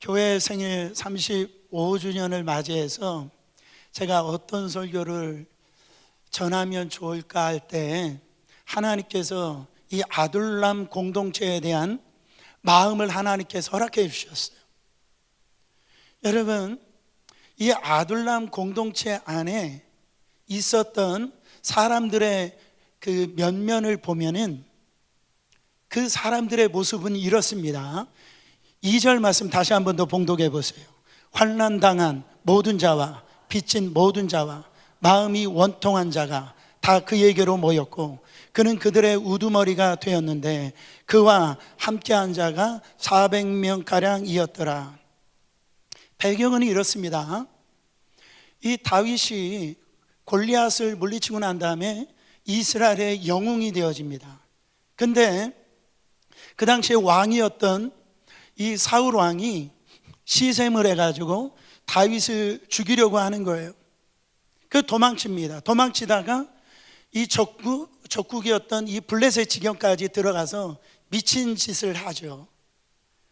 교회 생일 35주년을 맞이해서 제가 어떤 설교를 전하면 좋을까 할 때 하나님께서 이 아둘람 공동체에 대한 마음을 하나님께서 허락해 주셨어요. 여러분, 이 아둘람 공동체 안에 있었던 사람들의 그 면면을 보면은 그 사람들의 모습은 이렇습니다. 2절 말씀 다시 한 번 더 봉독해 보세요. 환난당한 모든 자와 빚진 모든 자와 마음이 원통한 자가 다 그에게로 모였고 그는 그들의 우두머리가 되었는데 그와 함께한 자가 400명가량이었더라. 배경은 이렇습니다. 이 다윗이 골리앗을 물리치고 난 다음에 이스라엘의 영웅이 되어집니다. 근데 그 당시에 왕이었던 이 사울 왕이 시샘을 해가지고 다윗을 죽이려고 하는 거예요. 그 도망칩니다. 도망치다가 이 적국이었던 이 블레셋 지경까지 들어가서 미친 짓을 하죠.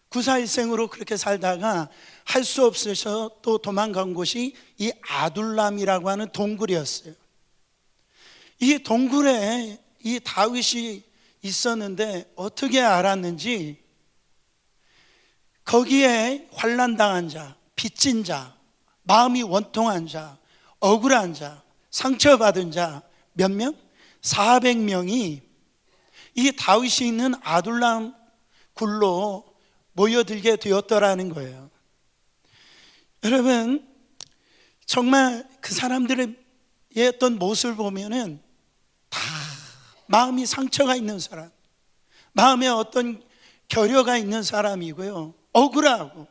구사일생으로 그렇게 살다가 할 수 없어서 또 도망간 곳이 이 아둘람이라고 하는 동굴이었어요. 이 동굴에 이 다윗이 있었는데 어떻게 알았는지 거기에 환난당한 자, 빚진 자, 마음이 원통한 자, 억울한 자, 상처받은 자 몇 명? 400명이 이 다윗이 있는 아둘람 굴로 모여들게 되었더라는 거예요. 여러분, 정말 그 사람들의 어떤 모습을 보면은 다 마음이 상처가 있는 사람, 마음에 어떤 결여가 있는 사람이고요, 억울하고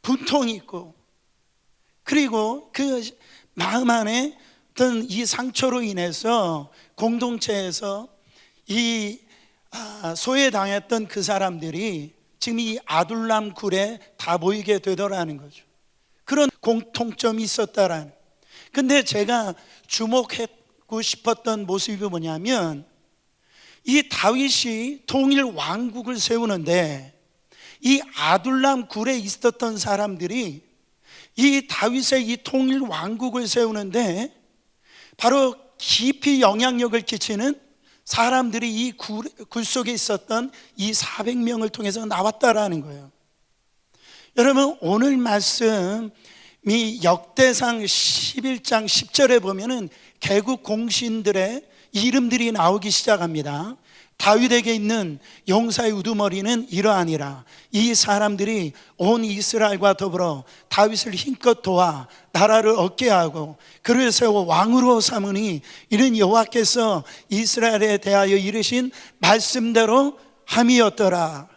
분통이 있고, 그리고 그 마음 안에 어떤 이 상처로 인해서 공동체에서 이 소외당했던 그 사람들이 지금 이 아둘람 굴에 다 모이게 되더라는 거죠. 그런 공통점이 있었다라는. 근데 제가 주목하고 싶었던 모습이 뭐냐면 이 다윗이 통일 왕국을 세우는데 이 아둘람 굴에 있었던 사람들이 이 다윗의 이 통일 왕국을 세우는데 바로 깊이 영향력을 끼치는 사람들이 이 굴 속에 있었던 이 400명을 통해서 나왔다라는 거예요. 여러분, 오늘 말씀이 역대상 11장 10절에 보면은 개국 공신들의 이름들이 나오기 시작합니다. 다윗에게 있는 용사의 우두머리는 이러하니라. 이 사람들이 온 이스라엘과 더불어 다윗을 힘껏 도와 나라를 얻게 하고 그를 세워 왕으로 삼으니 이는 여호와께서 이스라엘에 대하여 이르신 말씀대로 함이었더라.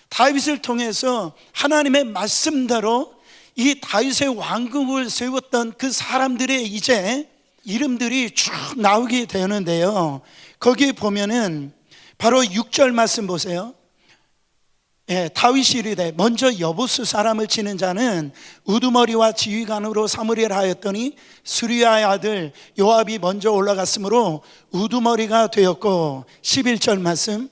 다윗을 통해서 하나님의 말씀대로 이 다윗의 왕국을 세웠던 그 사람들의 이제 이름들이 쭉 나오게 되는데요, 거기에 보면은 바로 6절 말씀 보세요. 다윗이 이르되 먼저 여부스 사람을 치는 자는 우두머리와 지휘관으로 삼으리라 하였더니 수리아의 아들 요압이 먼저 올라갔으므로 우두머리가 되었고, 11절 말씀,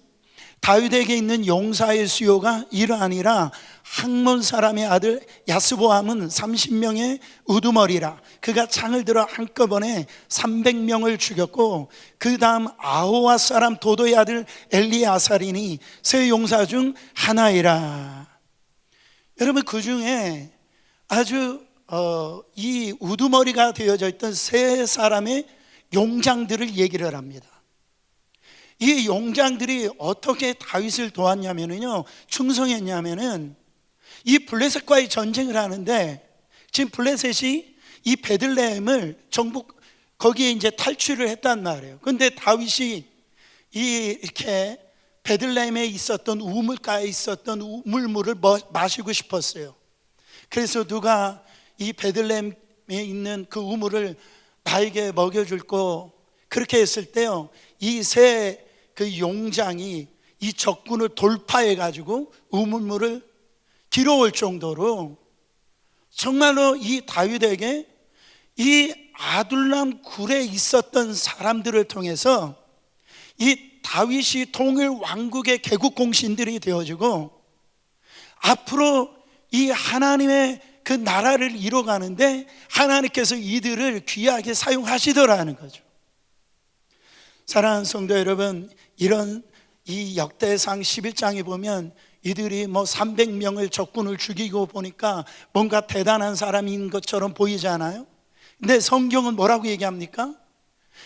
다윗에게 있는 용사의 수요가 이러하니라. 학몬 사람의 아들 야스보함은 30명의 우두머리라. 그가 창을 들어 한꺼번에 300명을 죽였고 그 다음 아호와 사람 도도의 아들 엘리아살이니 세 용사 중 하나이라. 여러분, 그 중에 아주 이 우두머리가 되어져 있던 세 사람의 용장들을 얘기를 합니다. 이 용장들이 어떻게 다윗을 도왔냐면요, 충성했냐면은 이 블레셋과의 전쟁을 하는데 지금 블레셋이 이 베들레헴을 정복, 거기에 이제 탈출을 했단 말이에요. 근데 다윗이 이렇게 베들레헴에 있었던 우물가에 있었던 우물물을 마시고 싶었어요. 그래서 누가 이 베들레헴에 있는 그 우물을 나에게 먹여줄 거, 그렇게 했을 때요, 이 세 그 용장이 이 적군을 돌파해 가지고 우물물을 길어올 정도로 정말로 이 다윗에게 이 아둘람 굴에 있었던 사람들을 통해서 이 다윗이 통일 왕국의 개국 공신들이 되어지고 앞으로 이 하나님의 그 나라를 이뤄가는데 하나님께서 이들을 귀하게 사용하시더라는 거죠. 사랑하는 성도 여러분, 이런 이 역대상 11장에 보면 이들이 300명을 적군을 죽이고 보니까 뭔가 대단한 사람인 것처럼 보이잖아요. 근데 성경은 뭐라고 얘기합니까?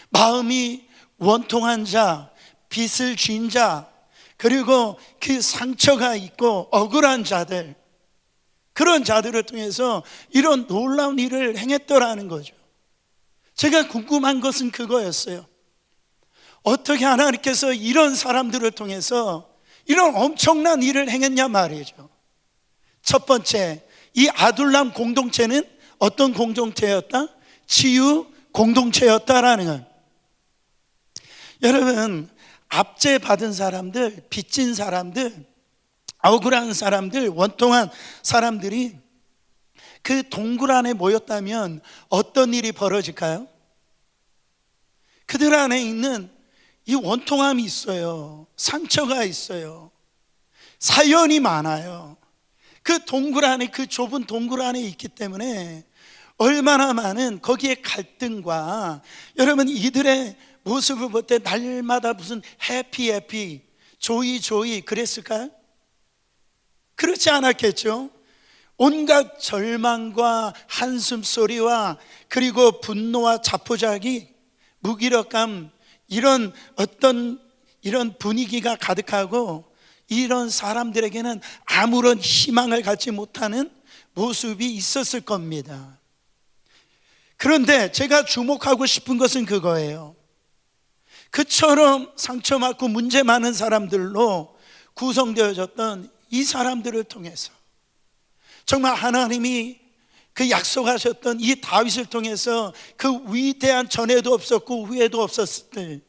마음이 원통한 자, 빚을 진 자, 그리고 그 상처가 있고 억울한 자들, 그런 자들을 통해서 이런 놀라운 일을 행했더라는 거죠. 제가 궁금한 것은 그거였어요. 어떻게 하나님께서 이런 사람들을 통해서 이런 엄청난 일을 행했냐 말이죠. 첫 번째, 이 아둘람 공동체는 어떤 공동체였다? 치유 공동체였다라는 거예요. 여러분, 압제받은 사람들, 빚진 사람들, 억울한 사람들, 원통한 사람들이 그 동굴 안에 모였다면 어떤 일이 벌어질까요? 그들 안에 있는 이 원통함이 있어요. 상처가 있어요. 사연이 많아요. 그 동굴 안에, 그 좁은 동굴 안에 있기 때문에 얼마나 많은 거기에 갈등과, 여러분 이들의 모습을 볼 때 날마다 무슨 해피 조이 그랬을까요? 그렇지 않았겠죠. 온갖 절망과 한숨소리와 그리고 분노와 자포자기, 무기력감, 이런 분위기가 가득하고 이런 사람들에게는 아무런 희망을 갖지 못하는 모습이 있었을 겁니다. 그런데 제가 주목하고 싶은 것은 그거예요. 그처럼 상처받고 문제 많은 사람들로 구성되어졌던 이 사람들을 통해서 정말 하나님이 그 약속하셨던 이 다윗을 통해서 그 위대한 전에도 없었고 후에도 없었을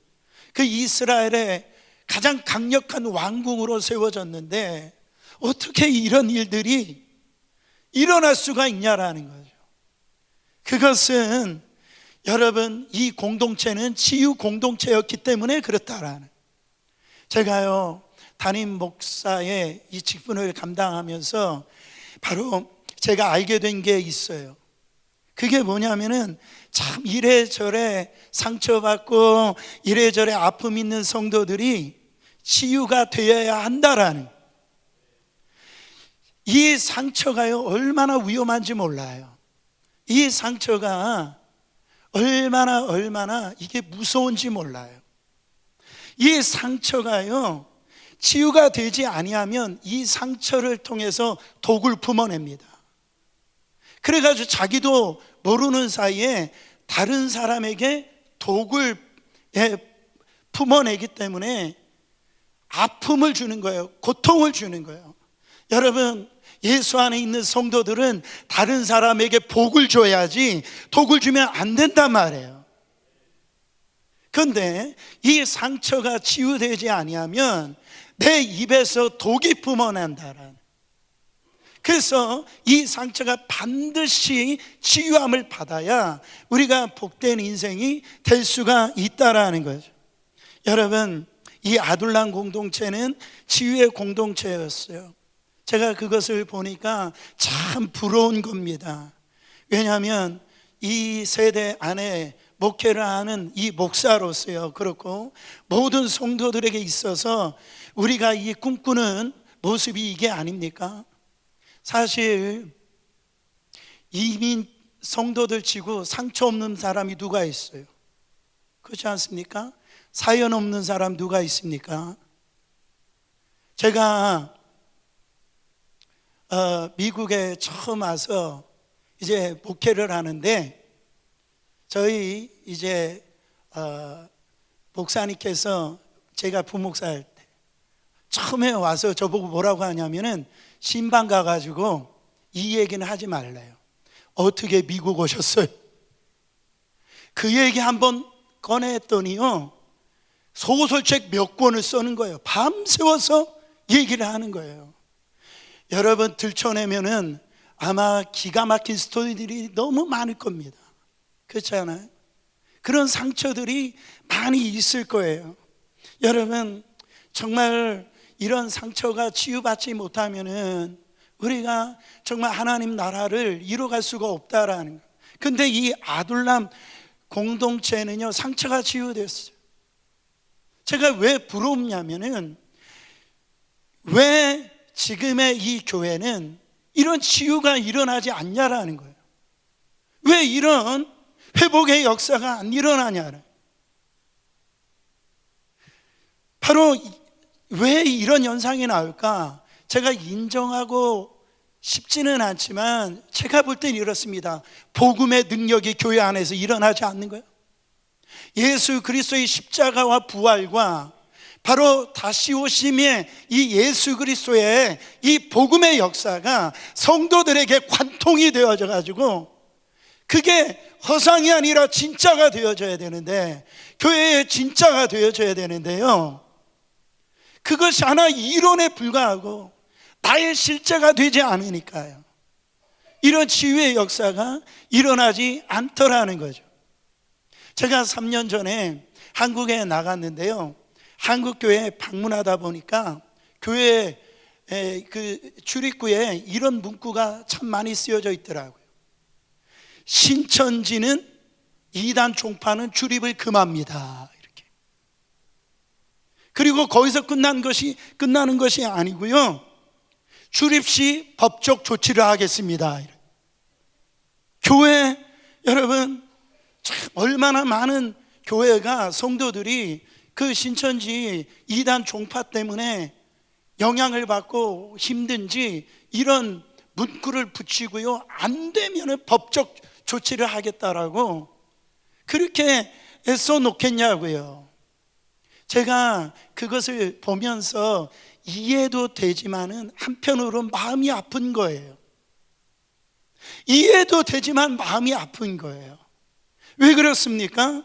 그 이스라엘의 가장 강력한 왕궁으로 세워졌는데 어떻게 이런 일들이 일어날 수가 있냐라는 거죠. 그것은 여러분, 이 공동체는 치유 공동체였기 때문에 그렇다라는. 제가요, 담임 목사의 이 직분을 감당하면서 바로 제가 알게 된 게 있어요. 그게 뭐냐면은 참 이래저래 상처받고 이래저래 아픔 있는 성도들이 치유가 되어야 한다라는, 이 상처가요 얼마나 위험한지 몰라요. 이 상처가 얼마나 이게 무서운지 몰라요. 이 상처가요 치유가 되지 아니하면 이 상처를 통해서 독을 품어냅니다. 그래가지고 자기도 모르는 사이에 다른 사람에게 독을 품어내기 때문에 아픔을 주는 거예요. 고통을 주는 거예요. 여러분, 예수 안에 있는 성도들은 다른 사람에게 복을 줘야지 독을 주면 안 된단 말이에요. 그런데 이 상처가 치유되지 아니하면 내 입에서 독이 품어난다라는. 그래서 이 상처가 반드시 치유함을 받아야 우리가 복된 인생이 될 수가 있다라는 거죠. 여러분, 이 아둘람 공동체는 치유의 공동체였어요. 제가 그것을 보니까 참 부러운 겁니다. 왜냐하면 이 세대 안에 목회를 하는 이 목사로서요, 그렇고 모든 성도들에게 있어서 우리가 이 꿈꾸는 모습이 이게 아닙니까? 사실 이민 성도들 치고 상처 없는 사람이 누가 있어요? 그렇지 않습니까? 사연 없는 사람 누가 있습니까? 제가 미국에 처음 와서 이제 목회를 하는데 저희 이제 목사님께서 제가 부목사할 때 처음에 와서 저보고 뭐라고 하냐면은 신방 가가지고 이 얘기는 하지 말래요. 어떻게 미국 오셨어요? 그 얘기 한번 꺼냈더니요 소설책 몇 권을 쓰는 거예요. 밤새워서 얘기를 하는 거예요. 여러분, 들춰내면은 아마 기가 막힌 스토리들이 너무 많을 겁니다. 그렇지 않아요? 그런 상처들이 많이 있을 거예요. 여러분, 정말 이런 상처가 치유받지 못하면은 우리가 정말 하나님 나라를 이뤄갈 수가 없다라는 거예요. 근데 이 아둘람 공동체는요, 상처가 치유됐어요. 제가 왜 부럽냐면은, 왜 지금의 이 교회는 이런 치유가 일어나지 않냐라는 거예요. 왜 이런 회복의 역사가 안 일어나냐는, 바로 왜 이런 현상이 나올까? 제가 인정하고 쉽지는 않지만 제가 볼 땐 이렇습니다. 복음의 능력이 교회 안에서 일어나지 않는 거예요. 예수 그리스도의 십자가와 부활과 바로 다시 오심의 이 예수 그리스도의 이 복음의 역사가 성도들에게 관통이 되어져 가지고 그게 허상이 아니라 진짜가 되어져야 되는데, 교회의 진짜가 되어져야 되는데요, 그것이 하나 이론에 불과하고 나의 실제가 되지 않으니까요, 이런 치유의 역사가 일어나지 않더라는 거죠. 제가 3년 전에 한국에 나갔는데요, 한국 교회에 방문하다 보니까 교회 그 출입구에 이런 문구가 참 많이 쓰여져 있더라고요. 신천지는 이단 종파는 출입을 금합니다, 이렇게. 그리고 거기서 끝나는 것이 아니고요, 출입 시 법적 조치를 하겠습니다. 교회, 여러분, 참 얼마나 많은 교회가, 성도들이 그 신천지 이단 종파 때문에 영향을 받고 힘든지 이런 문구를 붙이고요, 안 되면 법적 조치를 하겠다라고 그렇게 애써 놓겠냐고요. 제가 그것을 보면서 이해도 되지만은 한편으로 마음이 아픈 거예요. 이해도 되지만 마음이 아픈 거예요. 왜 그렇습니까?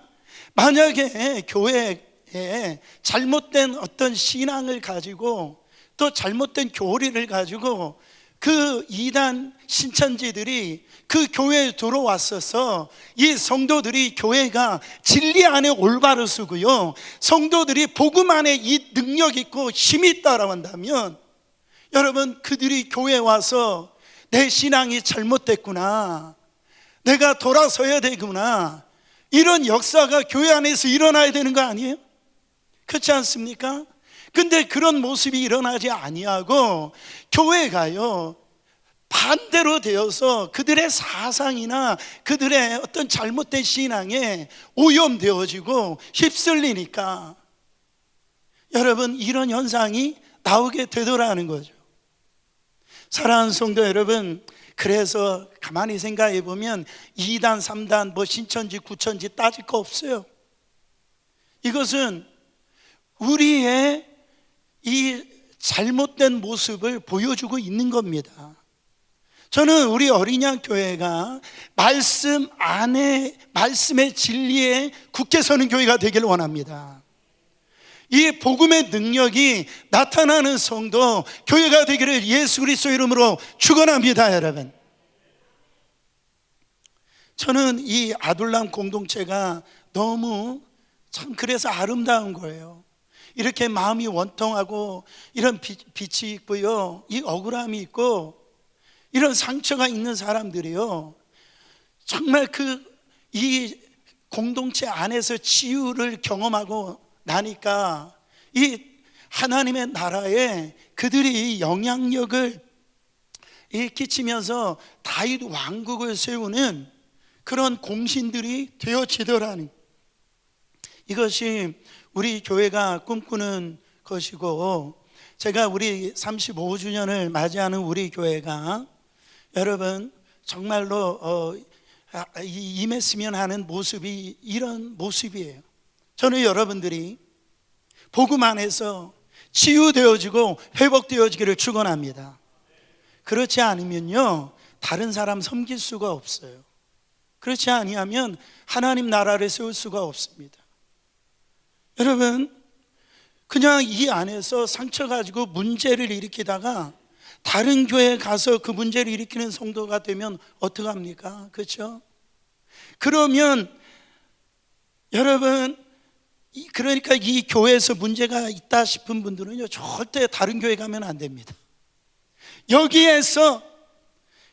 만약에 교회에 잘못된 어떤 신앙을 가지고 또 잘못된 교리를 가지고 그 이단 신천지들이 그 교회에 들어왔어서 이 성도들이, 교회가 진리 안에 올바로 서고요, 성도들이 복음 안에 이 능력 있고 힘이 있다고 한다면, 여러분, 그들이 교회에 와서 내 신앙이 잘못됐구나, 내가 돌아서야 되구나, 이런 역사가 교회 안에서 일어나야 되는 거 아니에요? 그렇지 않습니까? 근데 그런 모습이 일어나지 아니하고 교회가요, 반대로 되어서 그들의 사상이나 그들의 어떤 잘못된 신앙에 오염되어지고 휩쓸리니까, 여러분, 이런 현상이 나오게 되더라는 거죠. 사랑하는 성도 여러분, 그래서 가만히 생각해 보면 2단, 3단, 뭐 신천지, 구천지 따질 거 없어요. 이것은 우리의 이 잘못된 모습을 보여주고 있는 겁니다. 저는 우리 어린양 교회가 말씀 안에, 말씀의 진리에 굳게 서는 교회가 되기를 원합니다. 이 복음의 능력이 나타나는 성도, 교회가 되기를 예수 그리스도 이름으로 축원합니다. 여러분, 저는 이 아둘람 공동체가 너무 참 그래서 아름다운 거예요. 이렇게 마음이 원통하고 이런 빛이 있고요, 이 억울함이 있고 이런 상처가 있는 사람들이요, 정말 이 공동체 안에서 치유를 경험하고 나니까 이 하나님의 나라에 그들이 영향력을 끼치면서 다윗 왕국을 세우는 그런 공신들이 되어지더라는, 이것이 우리 교회가 꿈꾸는 것이고, 제가 우리 35주년을 맞이하는 우리 교회가 여러분 정말로 임했으면 하는 모습이 이런 모습이에요. 저는 여러분들이 복음 안에서 치유되어지고 회복되어지기를 축원합니다. 그렇지 않으면요, 다른 사람 섬길 수가 없어요. 그렇지 아니하면 하나님 나라를 세울 수가 없습니다. 여러분, 그냥 이 안에서 상처 가지고 문제를 일으키다가 다른 교회에 가서 그 문제를 일으키는 성도가 되면 어떡합니까? 그렇죠? 그러면 여러분, 그러니까 이 교회에서 문제가 있다 싶은 분들은요, 절대 다른 교회 가면 안 됩니다. 여기에서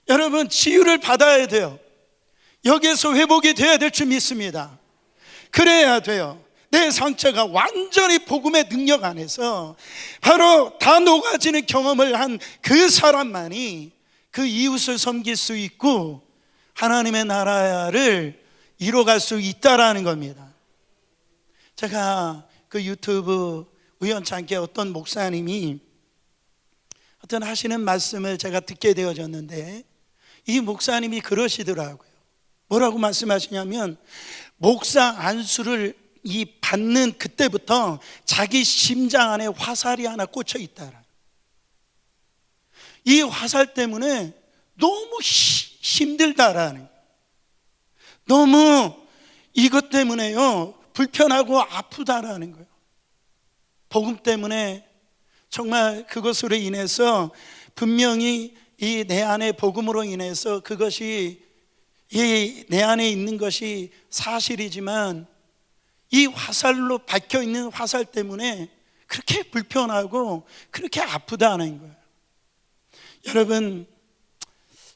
여러분 치유를 받아야 돼요. 여기에서 회복이 돼야 될 줄 믿습니다. 그래야 돼요. 내 상처가 완전히 복음의 능력 안에서 바로 다 녹아지는 경험을 한 그 사람만이 그 이웃을 섬길 수 있고 하나님의 나라를 이뤄갈 수 있다라는 겁니다. 제가 그 유튜브 우연찮게 어떤 목사님이 어떤 하시는 말씀을 제가 듣게 되어졌는데, 이 목사님이 그러시더라고요. 뭐라고 말씀하시냐면, 목사 안수를 이 받는 그때부터 자기 심장 안에 화살이 하나 꽂혀 있다라. 이 화살 때문에 너무 힘들다라는, 너무 이것 때문에요 불편하고 아프다라는 거예요. 복음 때문에 정말 그것으로 인해서 분명히 이 내 안에 복음으로 인해서 그것이 이 내 안에 있는 것이 사실이지만, 이 화살로 박혀 있는 화살 때문에 그렇게 불편하고 그렇게 아프다는 거예요. 여러분,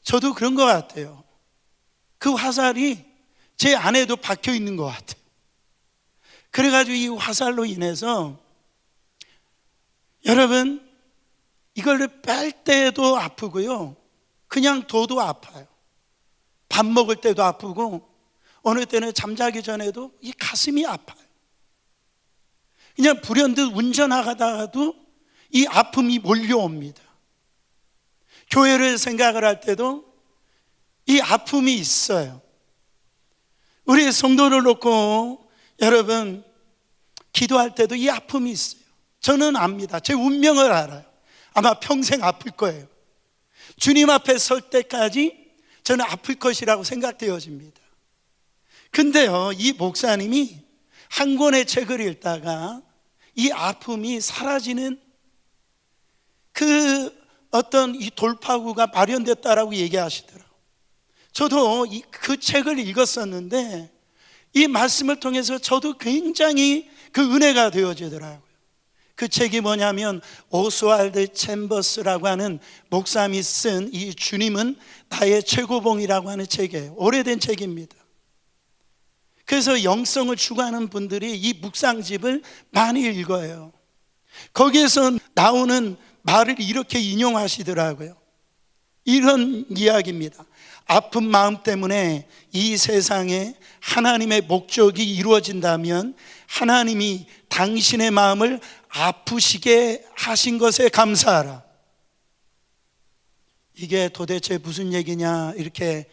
저도 그런 것 같아요. 그 화살이 제 안에도 박혀 있는 것 같아요. 그래가지고 이 화살로 인해서 여러분, 이걸 뺄 때도 아프고요, 그냥 둬도 아파요. 밥 먹을 때도 아프고, 어느 때는 잠자기 전에도 이 가슴이 아파요. 그냥 불현듯 운전하다가도 이 아픔이 몰려옵니다. 교회를 생각을 할 때도 이 아픔이 있어요. 우리 성도를 놓고 여러분 기도할 때도 이 아픔이 있어요. 저는 압니다. 제 운명을 알아요. 아마 평생 아플 거예요. 주님 앞에 설 때까지 저는 아플 것이라고 생각되어집니다. 근데요, 이 목사님이 한 권의 책을 읽다가 이 아픔이 사라지는 그 어떤 이 돌파구가 마련됐다라고 얘기하시더라고요. 저도 그 책을 읽었었는데 이 말씀을 통해서 저도 굉장히 그 은혜가 되어지더라고요. 그 책이 뭐냐면 오스왈드 챔버스라고 하는 목사님이 쓴 이 주님은 나의 최고봉이라고 하는 책이에요. 오래된 책입니다. 그래서 영성을 추구하는 분들이 이 묵상집을 많이 읽어요. 거기에서 나오는 말을 이렇게 인용하시더라고요. 이런 이야기입니다. 아픈 마음 때문에 이 세상에 하나님의 목적이 이루어진다면 하나님이 당신의 마음을 아프시게 하신 것에 감사하라. 이게 도대체 무슨 얘기냐 이렇게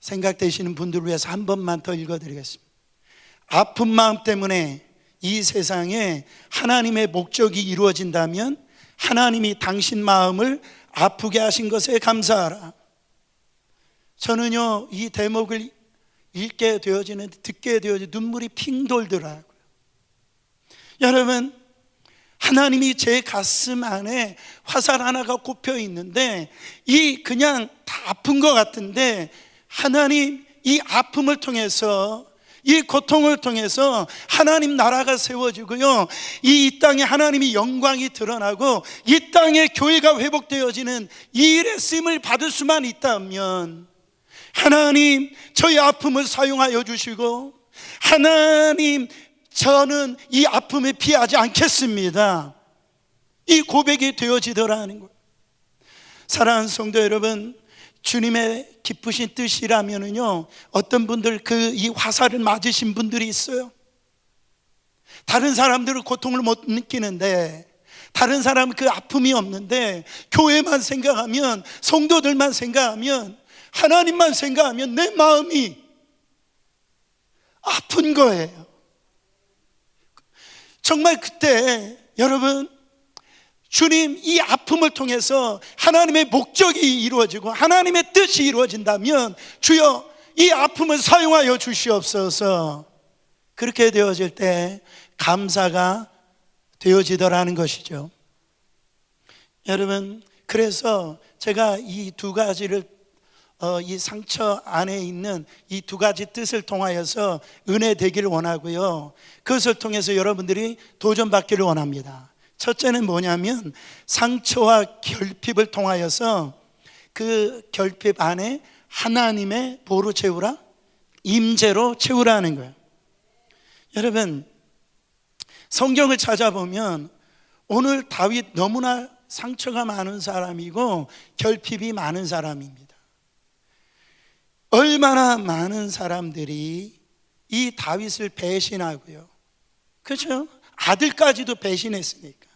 생각되시는 분들을 위해서 한 번만 더 읽어드리겠습니다. 아픈 마음 때문에 이 세상에 하나님의 목적이 이루어진다면 하나님이 당신 마음을 아프게 하신 것에 감사하라. 저는요, 이 대목을 읽게 되어지는데, 듣게 되어지 눈물이 핑 돌더라고요. 여러분, 하나님이 제 가슴 안에 화살 하나가 꼽혀 있는데 이 그냥 다 아픈 것 같은데, 하나님 이 아픔을 통해서, 이 고통을 통해서 하나님 나라가 세워지고요, 이 땅에 하나님이 영광이 드러나고 이 땅에 교회가 회복되어지는 이 일의 쓰임을 받을 수만 있다면 하나님 저희 아픔을 사용하여 주시고, 하나님 저는 이 아픔에 피하지 않겠습니다, 이 고백이 되어지더라는 거예요. 사랑하는 성도 여러분, 주님의 기쁘신 뜻이라면은요, 어떤 분들 이 화살을 맞으신 분들이 있어요. 다른 사람들은 고통을 못 느끼는데, 다른 사람은 그 아픔이 없는데, 교회만 생각하면, 성도들만 생각하면, 하나님만 생각하면 내 마음이 아픈 거예요. 정말 그때 여러분, 주님 이 아픔을 통해서 하나님의 목적이 이루어지고 하나님의 뜻이 이루어진다면 주여 이 아픔을 사용하여 주시옵소서. 그렇게 되어질 때 감사가 되어지더라는 것이죠. 여러분, 그래서 제가 이 두 가지를 이 상처 안에 있는 이 두 가지 뜻을 통하여서 은혜 되기를 원하고요, 그것을 통해서 여러분들이 도전받기를 원합니다. 첫째는 뭐냐면 상처와 결핍을 통하여서 그 결핍 안에 하나님의 뭐로 채우라? 임재로 채우라는 거예요. 여러분, 성경을 찾아보면 오늘 다윗 너무나 상처가 많은 사람이고 결핍이 많은 사람입니다. 얼마나 많은 사람들이 이 다윗을 배신하고요, 그렇죠? 아들까지도 배신했으니까.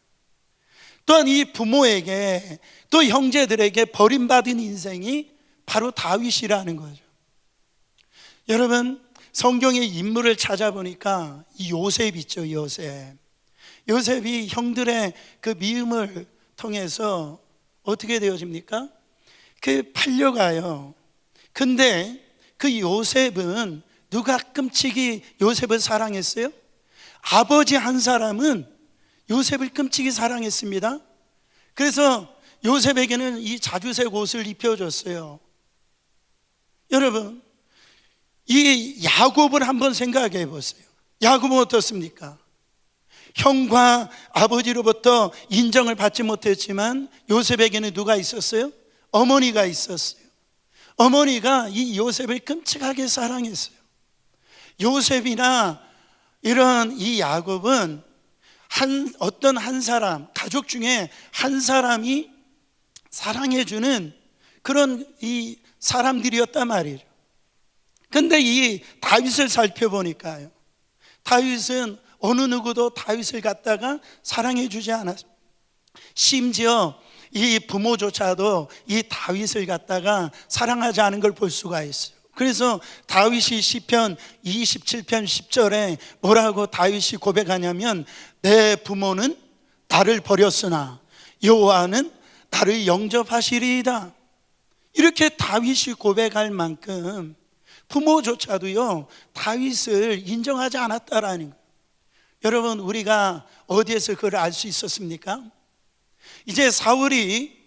또한 이 부모에게 또 형제들에게 버림받은 인생이 바로 다윗이라는 거죠. 여러분, 성경의 인물을 찾아보니까 이 요셉 있죠. 요셉이 형들의 그 미움을 통해서 어떻게 되어집니까? 그 팔려가요. 근데 그 요셉은 누가 끔찍이 요셉을 사랑했어요? 아버지 한 사람은 요셉을 끔찍이 사랑했습니다. 그래서 요셉에게는 이 자주색 옷을 입혀줬어요. 여러분, 이 야곱을 한번 생각해 보세요. 야곱은 어떻습니까? 형과 아버지로부터 인정을 받지 못했지만 요셉에게는 누가 있었어요? 어머니가 있었어요. 어머니가 이 요셉을 끔찍하게 사랑했어요. 요셉이나 이런 이 야곱은 어떤 한 사람, 가족 중에 한 사람이 사랑해주는 그런 이 사람들이었단 말이죠. 근데 이 다윗을 살펴보니까요, 다윗은 어느 누구도 다윗을 갖다가 사랑해주지 않았습니다. 심지어 이 부모조차도 이 다윗을 갖다가 사랑하지 않은 걸 볼 수가 있어요. 그래서 다윗이 시편 27편 10절에 뭐라고 다윗이 고백하냐면, 내 부모는 나를 버렸으나 여호와는 나를 영접하시리이다. 이렇게 다윗이 고백할 만큼 부모조차도요 다윗을 인정하지 않았다라는 거예요. 여러분, 우리가 어디에서 그걸 알 수 있었습니까? 이제 사울이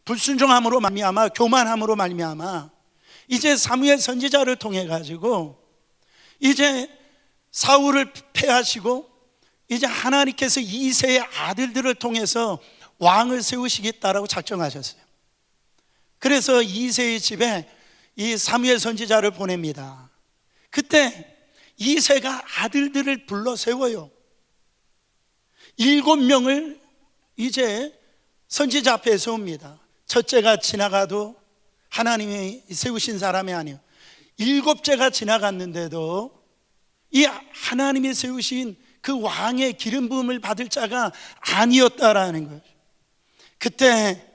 불순종함으로 말미암아, 교만함으로 말미암아 이제 사무엘 선지자를 통해 가지고 이제 사울을 패하시고 이제 하나님께서 이새의 아들들을 통해서 왕을 세우시겠다라고 작정하셨어요. 그래서 이새의 집에 이 사무엘 선지자를 보냅니다. 그때 이새가 아들들을 불러 세워요. 7명을 이제 선지자 앞에 세웁니다. 첫째가 지나가도 하나님이 세우신 사람이 아니에요. 7째가 지나갔는데도 이 하나님이 세우신 그 왕의 기름 부음을 받을 자가 아니었다라는 거예요. 그때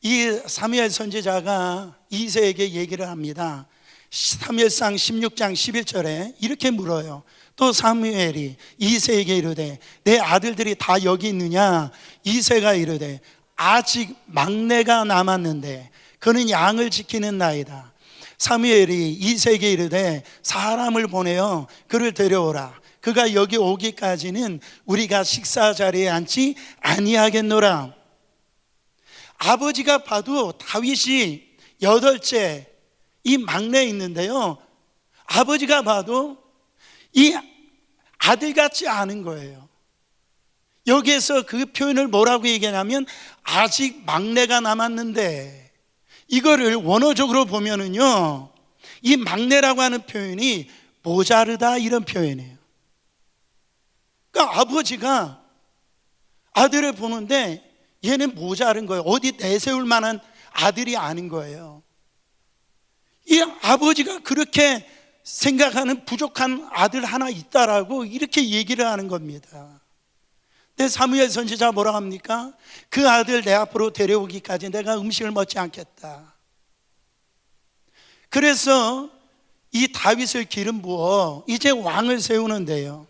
이 사무엘 선지자가 이새에게 얘기를 합니다. 사무엘상 16장 11절에 이렇게 물어요. 또 사무엘이 이새에게 이르되 내 아들들이 다 여기 있느냐? 이새가 이르되 아직 막내가 남았는데 그는 양을 지키는 나이다. 사무엘이 이새에게 이르되 사람을 보내어 그를 데려오라. 그가 여기 오기까지는 우리가 식사 자리에 앉지 아니하겠노라. 아버지가 봐도 다윗이 8째 이 막내에 있는데요, 아버지가 봐도 이 아들 같지 않은 거예요. 여기에서 그 표현을 뭐라고 얘기하냐면 아직 막내가 남았는데, 이거를 원어적으로 보면은요 이 막내라고 하는 표현이 모자르다 이런 표현이에요. 그러니까 아버지가 아들을 보는데 얘는 모자른 거예요. 어디 내세울 만한 아들이 아닌 거예요. 이 아버지가 그렇게 생각하는 부족한 아들 하나 있다라고 이렇게 얘기를 하는 겁니다. 근데 사무엘 선지자 뭐라고 합니까? 그 아들 내 앞으로 데려오기까지 내가 음식을 먹지 않겠다. 그래서 이 다윗을 기름 부어 이제 왕을 세우는데요,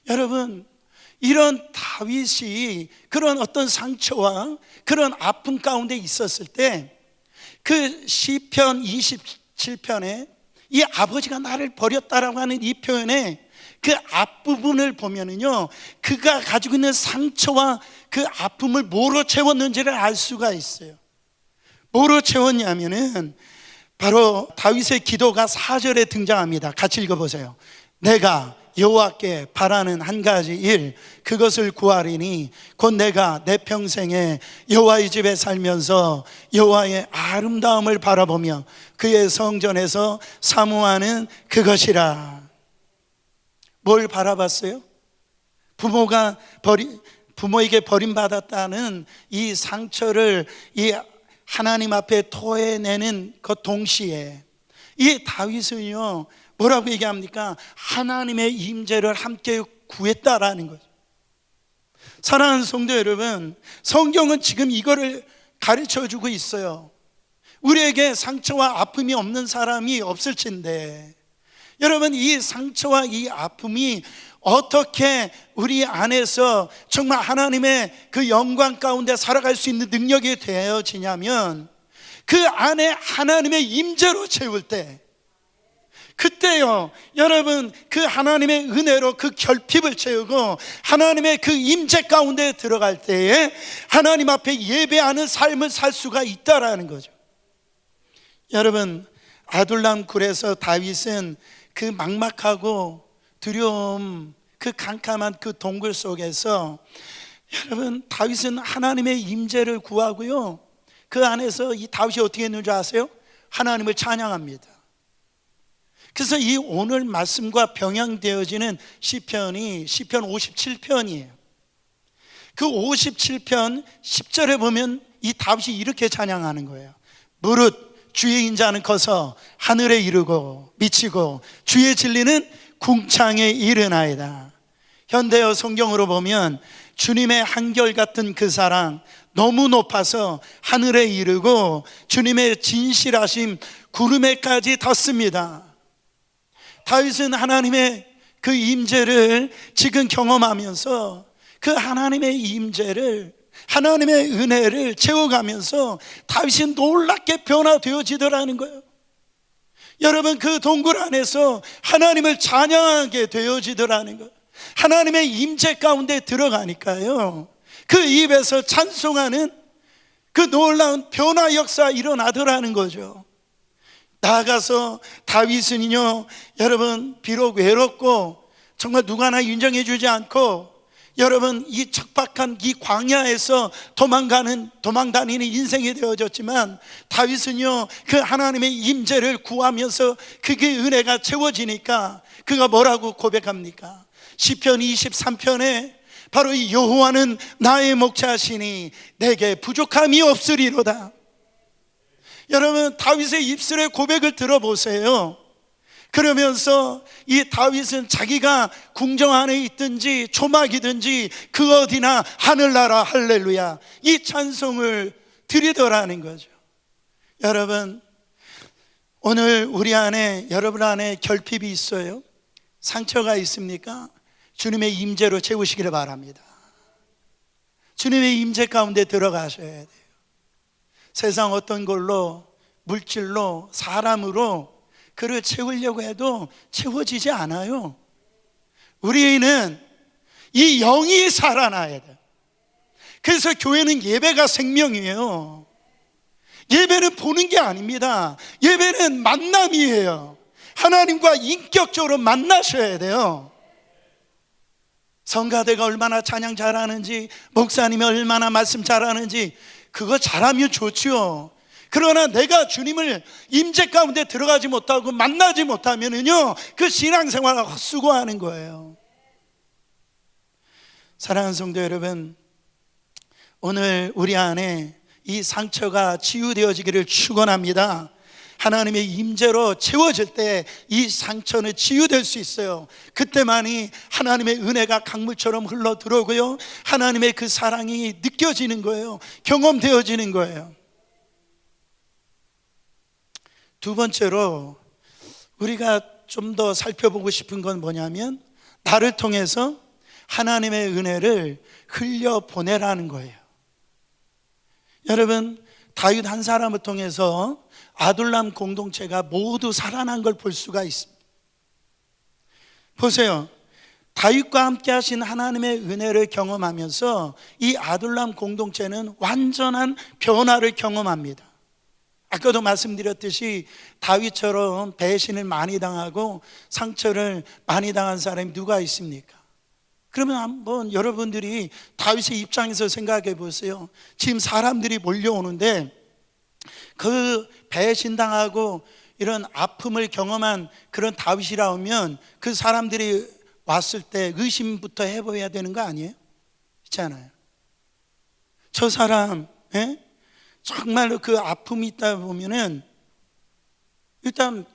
여러분, 이런 다윗이 그런 어떤 상처와 그런 아픔 가운데 있었을 때 그 시편 27편에 이 아버지가 나를 버렸다라고 하는 이 표현에 그 앞부분을 보면은요, 그가 가지고 있는 상처와 그 아픔을 뭐로 채웠는지를 알 수가 있어요. 뭐로 채웠냐면은 바로 다윗의 기도가 4절에 등장합니다. 같이 읽어보세요. 내가 여호와께 바라는 한 가지 일, 그것을 구하리니 곧 내가 내 평생에 여호와의 집에 살면서 여호와의 아름다움을 바라보며 그의 성전에서 사모하는 그것이라. 뭘 바라봤어요? 부모에게 버림받았다는 이 상처를 이 하나님 앞에 토해내는 것 동시에 이 다윗은요 뭐라고 얘기합니까? 하나님의 임재를 함께 구했다라는 거죠. 사랑하는 성도 여러분, 성경은 지금 이거를 가르쳐주고 있어요. 우리에게 상처와 아픔이 없는 사람이 없을진데, 여러분, 이 상처와 이 아픔이 어떻게 우리 안에서 정말 하나님의 그 영광 가운데 살아갈 수 있는 능력이 되어지냐면, 그 안에 하나님의 임재로 채울 때, 그때요 여러분, 그 하나님의 은혜로 그 결핍을 채우고 하나님의 그 임재 가운데 들어갈 때에 하나님 앞에 예배하는 삶을 살 수가 있다라는 거죠. 여러분, 아둘람 굴에서 다윗은 그 막막하고 두려움, 그 캄캄한 그 동굴 속에서 여러분, 다윗은 하나님의 임재를 구하고요, 그 안에서 이 다윗이 어떻게 했는 줄 아세요? 하나님을 찬양합니다. 그래서 이 오늘 말씀과 병행되어지는 시편이 시편 57편이에요. 그 57편 10절에 보면 이 다윗이 이렇게 찬양하는 거예요. 무릇 주의 인자는 커서 하늘에 이르고 미치고 주의 진리는 궁창에 이르나이다. 현대어 성경으로 보면 주님의 한결같은 그 사랑, 너무 높아서 하늘에 이르고 주님의 진실하심 구름에까지 닿습니다. 다윗은 하나님의 그 임재를 지금 경험하면서 그 하나님의 임재를, 하나님의 은혜를 채워가면서 다윗이 놀랍게 변화되어지더라는 거예요. 여러분, 그 동굴 안에서 하나님을 찬양하게 되어지더라는 거예요. 하나님의 임재 가운데 들어가니까요, 그 입에서 찬송하는 그 놀라운 변화 역사 일어나더라는 거죠. 나아가서 다윗은요 여러분, 비록 외롭고 정말 누가 하나 인정해 주지 않고 여러분, 이 척박한 이 광야에서 도망다니는 인생이 되어졌지만, 다윗은요 그 하나님의 임재를 구하면서 그게 은혜가 채워지니까 그가 뭐라고 고백합니까? 시편 23편에 바로 이 여호와는 나의 목자시니 내게 부족함이 없으리로다. 여러분, 다윗의 입술의 고백을 들어보세요. 그러면서 이 다윗은 자기가 궁정 안에 있든지 초막이든지 그 어디나 하늘나라 할렐루야 이 찬송을 드리더라는 거죠. 여러분, 오늘 우리 안에, 여러분 안에 결핍이 있어요? 상처가 있습니까? 주님의 임재로 채우시기를 바랍니다. 주님의 임재 가운데 들어가셔야 돼요. 세상 어떤 걸로, 물질로, 사람으로 그를 채우려고 해도 채워지지 않아요. 우리는 이 영이 살아나야 돼요. 그래서 교회는 예배가 생명이에요. 예배는 보는 게 아닙니다. 예배는 만남이에요. 하나님과 인격적으로 만나셔야 돼요. 성가대가 얼마나 찬양 잘하는지, 목사님이 얼마나 말씀 잘하는지 그거 잘하면 좋죠. 그러나 내가 주님을 임재 가운데 들어가지 못하고 만나지 못하면은요 그 신앙생활을 헛수고하는 거예요. 사랑하는 성도 여러분, 오늘 우리 안에 이 상처가 치유되어지기를 축원합니다. 하나님의 임재로 채워질 때 이 상처는 치유될 수 있어요. 그때만이 하나님의 은혜가 강물처럼 흘러 들어오고요, 하나님의 그 사랑이 느껴지는 거예요. 경험되어지는 거예요. 두 번째로 우리가 좀 더 살펴보고 싶은 건 뭐냐면, 나를 통해서 하나님의 은혜를 흘려보내라는 거예요. 여러분, 다윗 한 사람을 통해서 아둘람 공동체가 모두 살아난 걸 볼 수가 있습니다. 보세요. 다윗과 함께 하신 하나님의 은혜를 경험하면서 이 아둘람 공동체는 완전한 변화를 경험합니다. 아까도 말씀드렸듯이 다윗처럼 배신을 많이 당하고 상처를 많이 당한 사람이 누가 있습니까? 그러면 한번 여러분들이 다윗의 입장에서 생각해 보세요. 지금 사람들이 몰려오는데 그 배신당하고 이런 아픔을 경험한 그런 다윗이라면 그 사람들이 왔을 때 의심부터 해봐야 되는 거 아니에요? 있잖아요. 저 사람 정말로 그 아픔이 있다 보면은 일단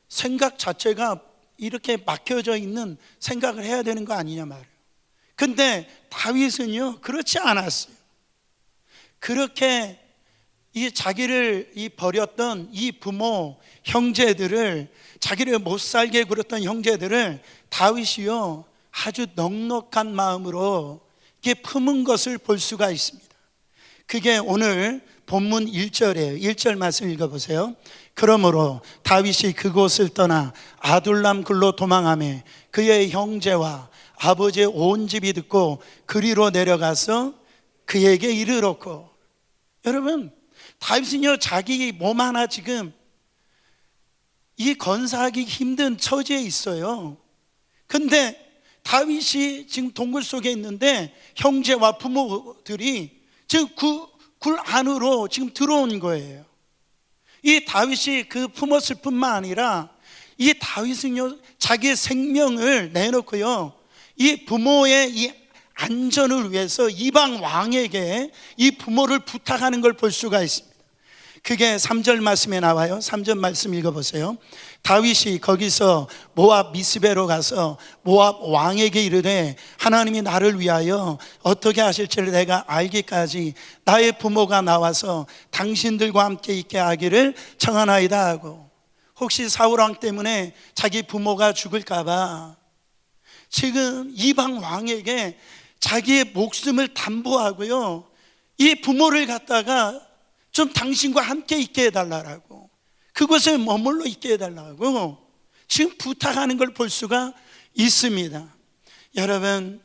생각 자체가 이렇게 막혀져 있는 생각을 해야 되는 거 아니냐 말이에요. 근데 다윗은요 그렇지 않았어요. 그렇게 이 자기를 버렸던 이 부모 형제들을, 자기를 못 살게 굴었던 형제들을 다윗이요 아주 넉넉한 마음으로 이렇게 품은 것을 볼 수가 있습니다. 그게 오늘 본문 1절이에요. 1절 말씀 읽어보세요. 그러므로 다윗이 그곳을 떠나 아둘람 굴로 도망하며 그의 형제와 아버지의 온 집이 듣고 그리로 내려가서 그에게 이르렀고. 여러분, 다윗은요 자기 몸 하나 지금 이 건사하기 힘든 처지에 있어요. 근데 다윗이 지금 동굴 속에 있는데 형제와 부모들이 지금 굴 안으로 지금 들어온 거예요. 이 다윗이 그 품었을 뿐만 아니라 이 다윗은요 자기의 생명을 내놓고요 이 부모의 이 안전을 위해서 이방 왕에게 이 부모를 부탁하는 걸 볼 수가 있습니다. 그게 3절 말씀에 나와요. 3절 말씀 읽어보세요. 다윗이 거기서 모압 미스베로 가서 모압 왕에게 이르되 하나님이 나를 위하여 어떻게 하실지를 내가 알기까지 나의 부모가 나와서 당신들과 함께 있게 하기를 청하나이다 하고. 혹시 사울 왕 때문에 자기 부모가 죽을까 봐 지금 이방 왕에게 자기의 목숨을 담보하고요 이 부모를 갖다가 좀 당신과 함께 있게 해달라고, 그곳에 머물러 있게 해달라고 지금 부탁하는 걸 볼 수가 있습니다. 여러분,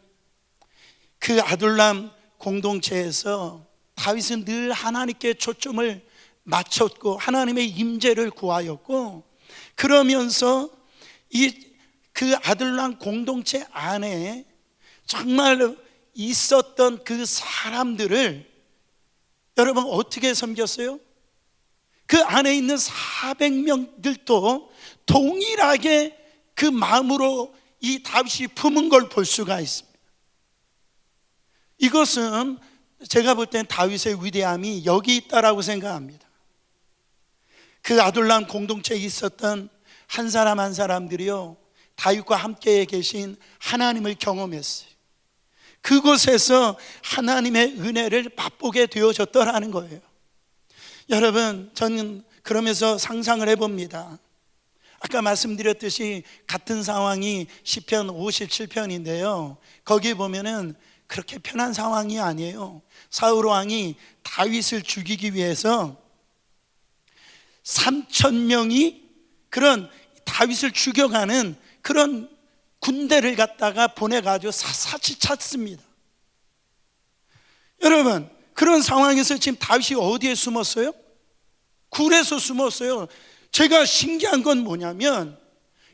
그 아둘람 공동체에서 다윗은 늘 하나님께 초점을 맞췄고 하나님의 임재를 구하였고, 그러면서 그 아둘람 공동체 안에 정말 있었던 그 사람들을 여러분 어떻게 섬겼어요? 그 안에 있는 400명들도 동일하게 그 마음으로 이 다윗이 품은 걸 볼 수가 있습니다. 이것은 제가 볼 땐 다윗의 위대함이 여기 있다라고 생각합니다. 그 아둘람 공동체에 있었던 한 사람 한 사람들이요 다윗과 함께 계신 하나님을 경험했어요. 그곳에서 하나님의 은혜를 맛보게 되어졌더라는 거예요. 여러분, 저는 그러면서 상상을 해봅니다. 아까 말씀드렸듯이 같은 상황이 시편 57편인데요 거기 보면은 그렇게 편한 상황이 아니에요. 사울 왕이 다윗을 죽이기 위해서 3,000명이 그런 다윗을 죽여가는 그런 군대를 갖다가 보내가지고 샅샅이 찾습니다. 여러분, 그런 상황에서 지금 다윗이 어디에 숨었어요? 굴에서 숨었어요. 제가 신기한 건 뭐냐면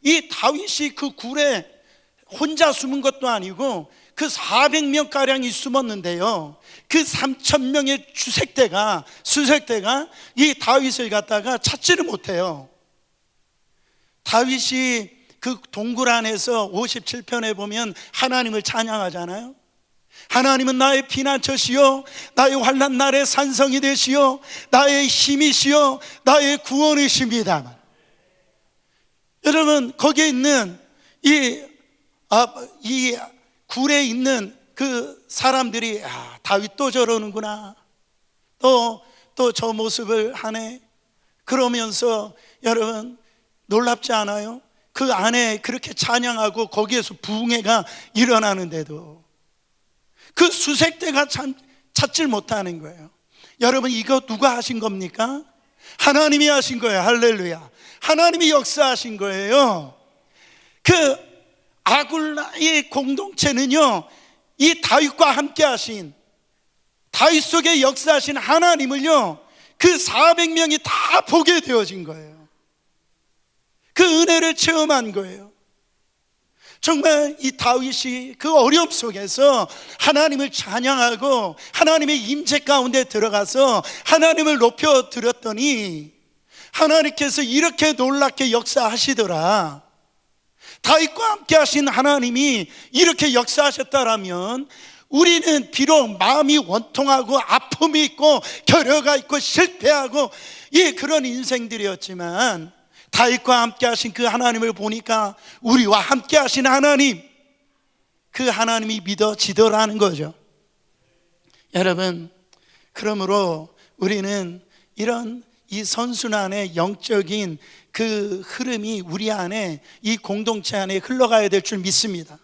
이 다윗이 그 굴에 혼자 숨은 것도 아니고 그 400명가량이 숨었는데요 그 3,000명의 수색대가 이 다윗을 갖다가 찾지를 못해요. 다윗이 그 동굴 안에서 57편에 보면 하나님을 찬양하잖아요. 하나님은 나의 피난처시요 나의 환난 날의 산성이 되시요 나의 힘이시요 나의 구원이십니다. 여러분, 거기에 있는 이 굴에 있는 그 사람들이 다윗 또 저러는구나, 또 저 모습을 하네, 그러면서 여러분 놀랍지 않아요? 그 안에 그렇게 찬양하고 거기에서 부흥회가 일어나는데도 그 수색대가 찾질 못하는 거예요. 여러분, 이거 누가 하신 겁니까? 하나님이 하신 거예요. 할렐루야. 하나님이 역사하신 거예요. 그 아굴라의 공동체는요 이 다윗과 함께 하신, 다윗 속에 역사하신 하나님을요 그 400명이 다 보게 되어진 거예요. 그 은혜를 체험한 거예요. 정말 이 다윗이 그 어려움 속에서 하나님을 찬양하고 하나님의 임재 가운데 들어가서 하나님을 높여 드렸더니 하나님께서 이렇게 놀랍게 역사하시더라. 다윗과 함께 하신 하나님이 이렇게 역사하셨다라면 우리는 비록 마음이 원통하고 아픔이 있고 결여가 있고 실패하고 그런 인생들이었지만 다윗과 함께 하신 그 하나님을 보니까 우리와 함께 하신 하나님, 그 하나님이 믿어지더라는 거죠. 여러분, 그러므로 우리는 이런 이 선순환의 영적인 그 흐름이 우리 안에, 이 공동체 안에 흘러가야 될 줄 믿습니다.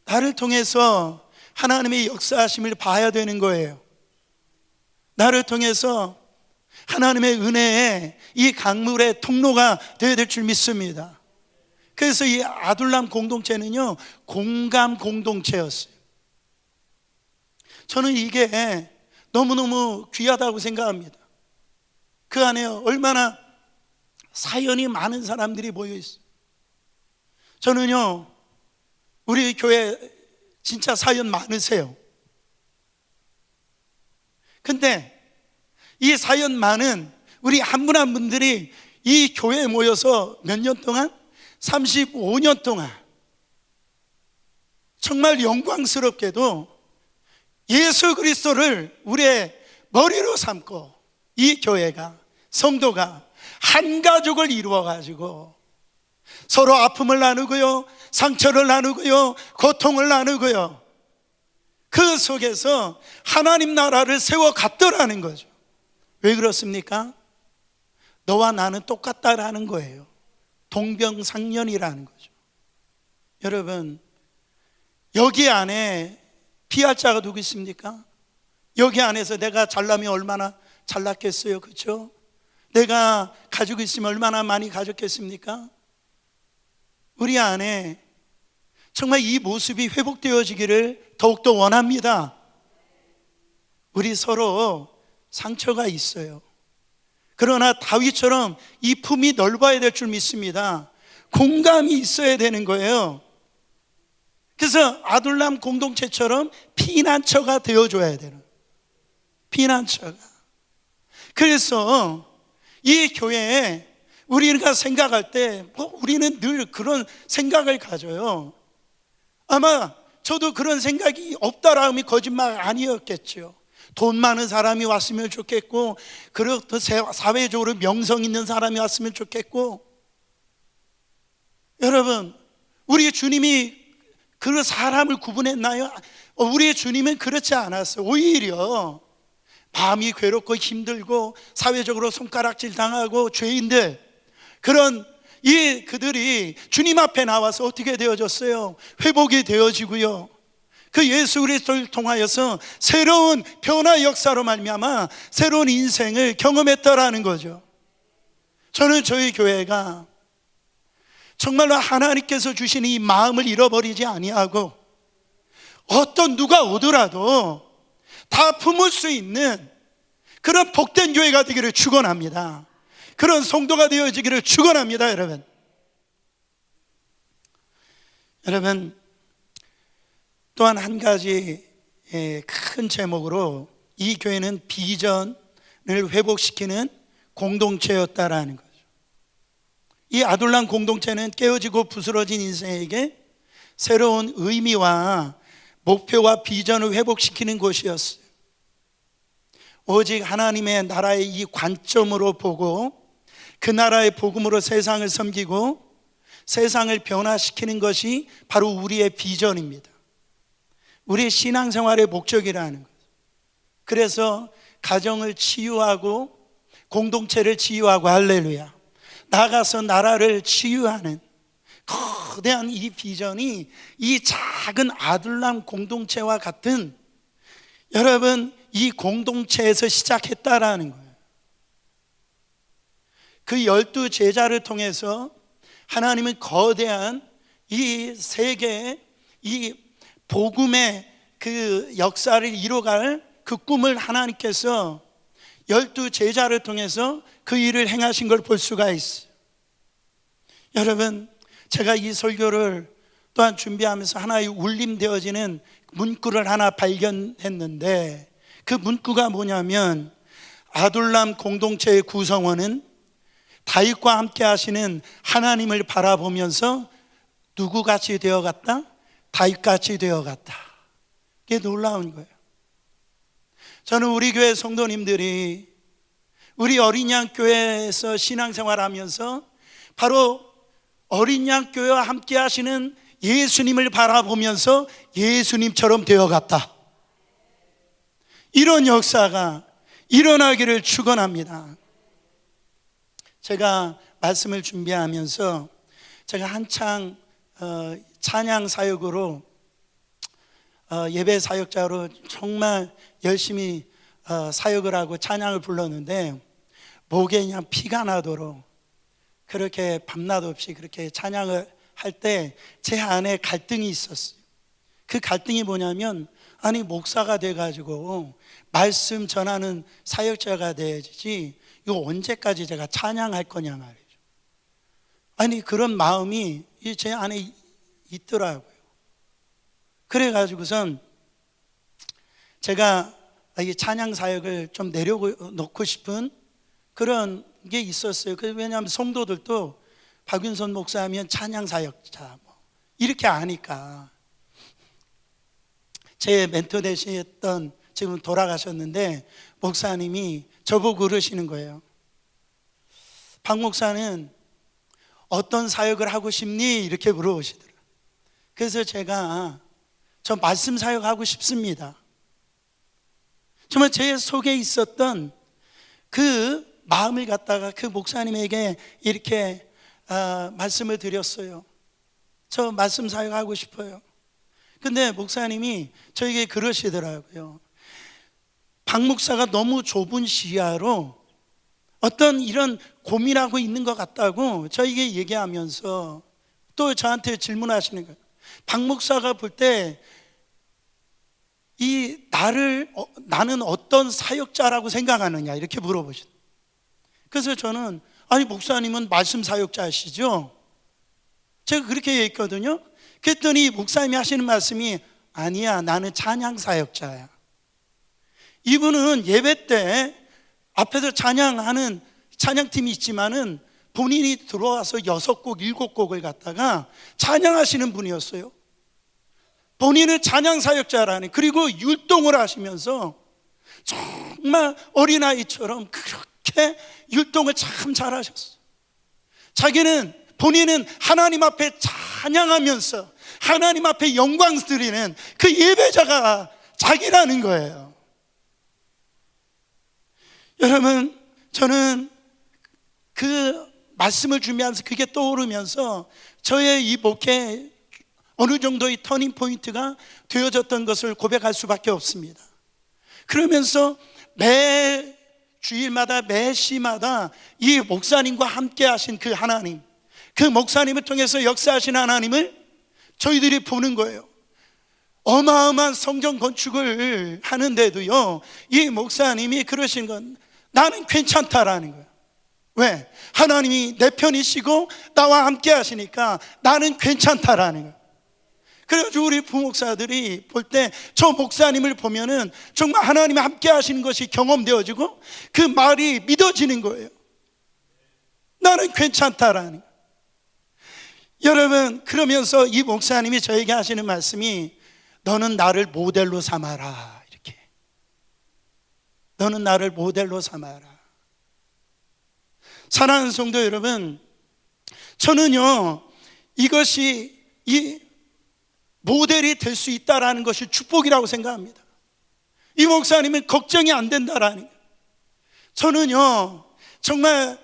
나를 통해서 하나님의 역사하심을 봐야 되는 거예요. 나를 통해서 하나님의 은혜의 이 강물의 통로가 되어야 될 줄 믿습니다. 그래서 이 아둘람 공동체는요, 공감 공동체였어요. 저는 이게 너무너무 귀하다고 생각합니다. 그 안에 얼마나 사연이 많은 사람들이 모여 있어요. 저는요, 우리 교회 진짜 사연 많으세요. 근데 이 사연 많은 우리 한 분 한 분들이 이 교회에 모여서 몇 년 동안? 35년 동안 정말 영광스럽게도 예수 그리스도를 우리의 머리로 삼고 이 교회가, 성도가 한 가족을 이루어가지고 서로 아픔을 나누고요, 상처를 나누고요, 고통을 나누고요, 그 속에서 하나님 나라를 세워갔더라는 거죠. 왜 그렇습니까? 너와 나는 똑같다라는 거예요. 동병상련이라는 거죠. 여러분, 여기 안에 피할 자가 누구 있습니까? 여기 안에서 내가 잘나면 얼마나 잘났겠어요, 그렇죠? 내가 가지고 있으면 얼마나 많이 가졌겠습니까? 우리 안에 정말 이 모습이 회복되어지기를 더욱더 원합니다. 우리 서로 상처가 있어요. 그러나 다윗처럼 이 품이 넓어야 될 줄 믿습니다. 공감이 있어야 되는 거예요. 그래서 아둘람 공동체처럼 피난처가 되어줘야 되는, 피난처가. 그래서 이 교회에 우리가 생각할 때 우리는 늘 그런 생각을 가져요. 아마 저도 그런 생각이 없다라면 거짓말 아니었겠죠. 돈 많은 사람이 왔으면 좋겠고, 그리고 더 사회적으로 명성 있는 사람이 왔으면 좋겠고. 여러분, 우리 주님이 그 사람을 구분했나요? 우리 주님은 그렇지 않았어요. 오히려 마음이 괴롭고 힘들고 사회적으로 손가락질 당하고 죄인들, 그런 그들이 주님 앞에 나와서 어떻게 되어졌어요? 회복이 되어지고요, 그 예수 그리스도를 통하여서 새로운 변화 역사로 말미암아 새로운 인생을 경험했다라는 거죠. 저는 저희 교회가 정말로 하나님께서 주신 이 마음을 잃어버리지 아니하고 어떤 누가 오더라도 다 품을 수 있는 그런 복된 교회가 되기를 축원합니다. 그런 성도가 되어지기를 축원합니다. 여러분, 또한 한 가지 큰 제목으로 이 교회는 비전을 회복시키는 공동체였다라는 거죠. 이 아둘람 공동체는 깨어지고 부스러진 인생에게 새로운 의미와 목표와 비전을 회복시키는 곳이었어요. 오직 하나님의 나라의 이 관점으로 보고 그 나라의 복음으로 세상을 섬기고 세상을 변화시키는 것이 바로 우리의 비전입니다. 우리의 신앙생활의 목적이라는 거죠. 그래서 가정을 치유하고 공동체를 치유하고, 할렐루야, 나가서 나라를 치유하는 거대한 이 비전이 이 작은 아둘람 공동체와 같은, 여러분, 이 공동체에서 시작했다라는 거예요. 그 12 제자를 통해서 하나님은 거대한 이 세계의 이 복음의 그 역사를 이뤄갈 그 꿈을 하나님께서 12 제자를 통해서 그 일을 행하신 걸 볼 수가 있어요. 여러분, 제가 이 설교를 또한 준비하면서 하나의 울림되어지는 문구를 하나 발견했는데, 그 문구가 뭐냐면, 아둘람 공동체의 구성원은 다윗과 함께 하시는 하나님을 바라보면서 누구같이 되어갔다? 다윗같이 되어갔다. 이게 놀라운 거예요. 저는 우리 교회 성도님들이 우리 어린 양 교회에서 신앙생활하면서 바로 어린 양 교회와 함께 하시는 예수님을 바라보면서 예수님처럼 되어갔다, 이런 역사가 일어나기를 축원합니다. 제가 말씀을 준비하면서 제가 한창 찬양 사역으로 예배 사역자로 정말 열심히 사역을 하고 찬양을 불렀는데, 목에 그냥 피가 나도록 그렇게 밤낮 없이 그렇게 찬양을 할 때 제 안에 갈등이 있었어요. 그 갈등이 뭐냐면, 아니 목사가 돼가지고 말씀 전하는 사역자가 돼야지 이거 언제까지 제가 찬양할 거냐 말이죠. 아니 그런 마음이 제 안에 있더라고요. 그래가지고선 제가 이 찬양 사역을 좀 내려놓고 싶은 그런 게 있었어요. 왜냐하면 성도들도 박윤선 목사하면 찬양 사역자 이렇게 아니까. 제 멘토 되셨던, 지금 돌아가셨는데, 목사님이 저보고 그러시는 거예요. 박 목사는 어떤 사역을 하고 싶니? 이렇게 물어보시더라고요. 그래서 제가 저 말씀 사역하고 싶습니다. 정말 제 속에 있었던 그 마음을 갖다가 그 목사님에게 이렇게 말씀을 드렸어요. 저 말씀 사역하고 싶어요. 근데 목사님이 저에게 그러시더라고요. 박 목사가 너무 좁은 시야로 어떤 이런 고민하고 있는 것 같다고 저에게 얘기하면서 또 저한테 질문하시는 거예요. 박 목사가 볼 때 나는 어떤 사역자라고 생각하느냐, 이렇게 물어보셨어요. 그래서 저는, 아니 목사님은 말씀 사역자시죠? 제가 그렇게 얘기했거든요. 그랬더니 목사님이 하시는 말씀이, 아니야, 나는 찬양 사역자야. 이분은 예배 때 앞에서 찬양하는 찬양팀이 있지만은 본인이 들어와서 6곡, 7곡을 갖다가 찬양하시는 분이었어요. 본인은 찬양 사역자라니. 그리고 율동을 하시면서 정말 어린아이처럼 그렇게 율동을 참 잘하셨어요. 본인은 하나님 앞에 찬양하면서 하나님 앞에 영광 드리는 그 예배자가 자기라는 거예요. 여러분, 저는 그 말씀을 준비하면서 그게 떠오르면서 저의 이 목회 어느 정도의 터닝 포인트가 되어졌던 것을 고백할 수밖에 없습니다. 그러면서 매 주일마다 매 시마다 이 목사님과 함께 하신 그 하나님, 그 목사님을 통해서 역사하신 하나님을 저희들이 보는 거예요. 어마어마한 성전 건축을 하는데도요, 이 목사님이 그러신 건 나는 괜찮다라는 거예요. 왜? 하나님이 내 편이시고 나와 함께 하시니까 나는 괜찮다라는 거예요. 그래서 우리 부목사들이 볼 때 저 목사님을 보면은 정말 하나님이 함께 하시는 것이 경험되어지고 그 말이 믿어지는 거예요. 나는 괜찮다라는 거예요. 여러분, 그러면서 이 목사님이 저에게 하시는 말씀이, 너는 나를 모델로 삼아라, 이렇게. 너는 나를 모델로 삼아라. 사랑하는 성도 여러분, 저는요, 이것이 이 모델이 될 수 있다라는 것이 축복이라고 생각합니다. 이 목사님은 걱정이 안 된다라는 거예요. 저는요, 정말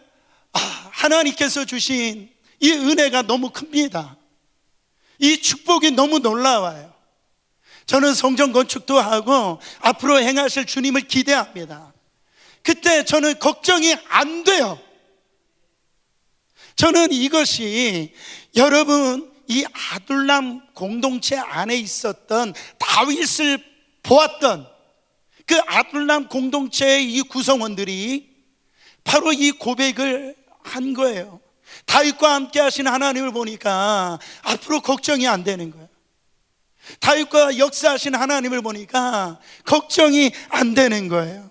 하나님께서 주신 이 은혜가 너무 큽니다. 이 축복이 너무 놀라워요. 저는 성전 건축도 하고 앞으로 행하실 주님을 기대합니다. 그때 저는 걱정이 안 돼요. 저는 이것이 여러분, 이 아둘람 공동체 안에 있었던 다윗을 보았던 그 아둘람 공동체의 이 구성원들이 바로 이 고백을 한 거예요. 다윗과 함께 하신 하나님을 보니까 앞으로 걱정이 안 되는 거예요. 다윗과 역사하신 하나님을 보니까 걱정이 안 되는 거예요.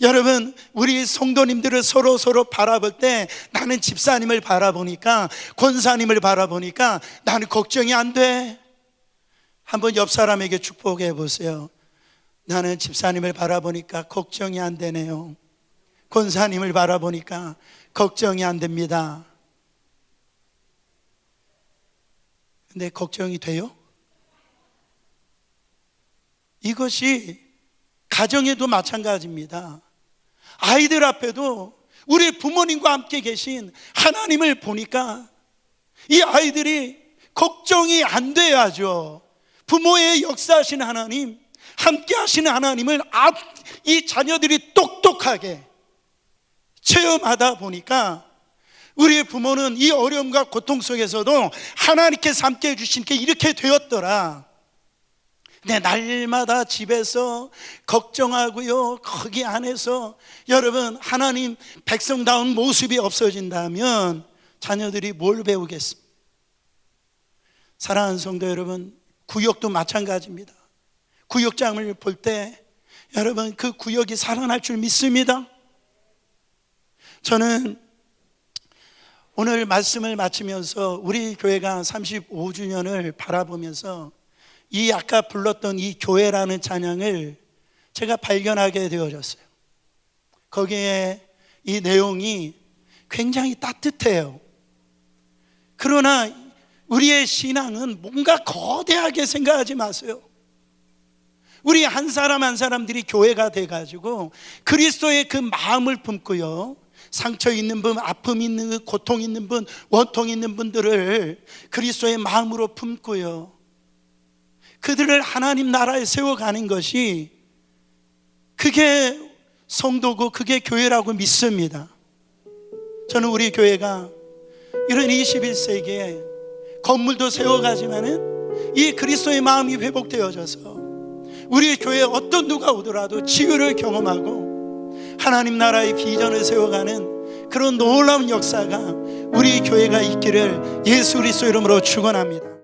여러분, 우리 성도님들을 서로 바라볼 때 나는 집사님을 바라보니까, 권사님을 바라보니까 나는 걱정이 안 돼. 한번 옆 사람에게 축복해 보세요. 나는 집사님을 바라보니까 걱정이 안 되네요. 권사님을 바라보니까 걱정이 안 됩니다. 근데 걱정이 돼요? 이것이 가정에도 마찬가지입니다. 아이들 앞에도 우리 부모님과 함께 계신 하나님을 보니까 이 아이들이 걱정이 안 돼야죠. 부모의 역사하신 하나님, 함께 하시는 하나님을 이 자녀들이 똑똑하게 체험하다 보니까 우리의 부모는 이 어려움과 고통 속에서도 하나님께서 함께 해주신 게 이렇게 되었더라. 근데 날마다 집에서 걱정하고요, 거기 안에서 여러분 하나님 백성다운 모습이 없어진다면 자녀들이 뭘 배우겠습니까? 사랑하는 성도 여러분, 구역도 마찬가지입니다. 구역장을 볼 때 여러분 그 구역이 살아날 줄 믿습니다. 저는 오늘 말씀을 마치면서 우리 교회가 35주년을 바라보면서 이 아까 불렀던 이 교회라는 찬양을 제가 발견하게 되어졌어요. 거기에 이 내용이 굉장히 따뜻해요. 그러나 우리의 신앙은 뭔가 거대하게 생각하지 마세요. 우리 한 사람 한 사람들이 교회가 돼가지고 그리스도의 그 마음을 품고요, 상처 있는 분, 아픔 있는 분, 고통 있는 분, 원통 있는 분들을 그리스도의 마음으로 품고요, 그들을 하나님 나라에 세워가는 것이 그게 성도고 그게 교회라고 믿습니다. 저는 우리 교회가 이런 21세기에 건물도 세워가지만은 이 그리스도의 마음이 회복되어져서 우리 교회에 어떤 누가 오더라도 치유를 경험하고 하나님 나라의 비전을 세워가는 그런 놀라운 역사가 우리 교회가 있기를 예수 그리스도 이름으로 축원합니다.